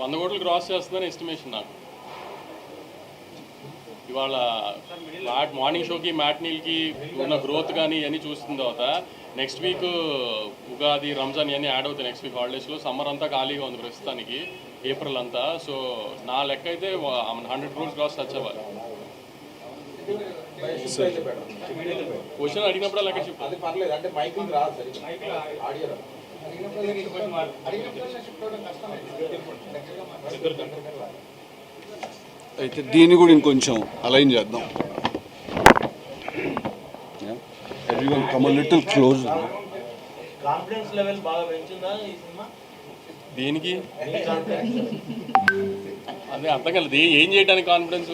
100 కోట్లు క్రాస్ చేస్తుందని ఎస్టిమేషన్ నాకు. ఇవాళ మార్నింగ్ షోకి మ్యాట్నీల్కి ఉన్న గ్రోత్ కానీ ఇవన్నీ చూసిన తర్వాత నెక్స్ట్ వీక్ ఉగాది రంజాన్ ఇవన్నీ యాడ్ అవుతాయి. నెక్స్ట్ వీక్ హాలిడేస్లో సమ్మర్ అంతా ఖాళీగా ఉంది ప్రస్తుతానికి, ఏప్రిల్ అంతా. సో నా లెక్క అయితే 100 crores క్రాస్ టచ్ అవ్వాలి. క్వశ్చన్ అడిగినప్పుడు లెక్క చెప్పు. అయితే దీన్ని కూడా ఇంకొంచెం అలైన్ చేద్దాం. Everyone come little close. Confidence level బాగా పెంచిందా ఈ సినిమా? దేనికి అదే అర్థం కాలేదు. ఏం చేయడానికి కాన్ఫిడెన్స్?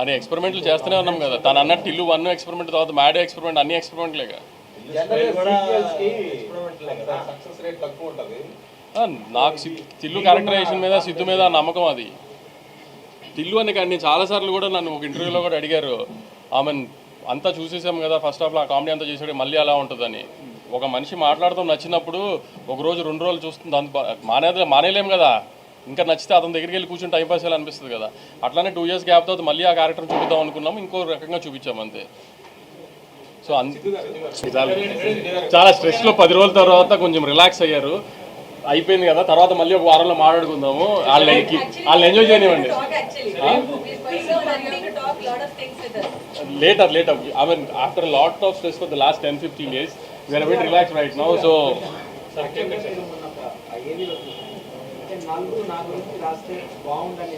అదే ఎక్స్పెరిమెంట్లు చేస్తూనే ఉన్నాం కదా. తను అన్నట్టు ఇల్లు 1 ఎక్స్పెరిమెంట్, తర్వాత మ్యాడ్ ఎక్స్పెరిమెంట్, అన్ని ఎక్స్పెరిమెంట్లేగా. నాకు తిల్లు క్యారెక్టరైజేషన్ మీద, సిద్ధు మీద నమ్మకం. అది తిల్లు అని కానీ చాలాసార్లు కూడా నన్ను ఒక ఇంటర్వ్యూలో కూడా అడిగారు, ఆమె అంతా చూసేసాం కదా ఫస్ట్ హాఫ్లో ఆ కామెడీ అంతా చేసాడు, మళ్ళీ అలా ఉంటుందని. ఒక మనిషి మాట్లాడతాం నచ్చినప్పుడు ఒక రోజు 2 రోజులు చూస్తుంది, అంత మానేలేం కదా. ఇంకా నచ్చితే అతని దగ్గరికి వెళ్ళి కూర్చొని టైం పాస్ చేయాలి అనిపిస్తుంది కదా. అట్లానే 2 years గ్యాప్ తర్వాత మళ్ళీ ఆ క్యారెక్టర్ చూపిద్దాం అనుకున్నాము, ఇంకో రకంగా చూపించాము అంతే. సో చాలా స్ట్రెస్లో 10 రోజుల తర్వాత కొంచెం రిలాక్స్ అయ్యారు, అయిపోయింది కదా. తర్వాత మళ్ళీ ఒక వారంలో మాట్లాడుకుందాము. వాళ్ళు ఎంజాయ్ చేయనివ్వండి. later I mean after a lot of stress for the last 10-15 days we are a bit relaxed right now. So నాలుగు రాస్తే బాగుందని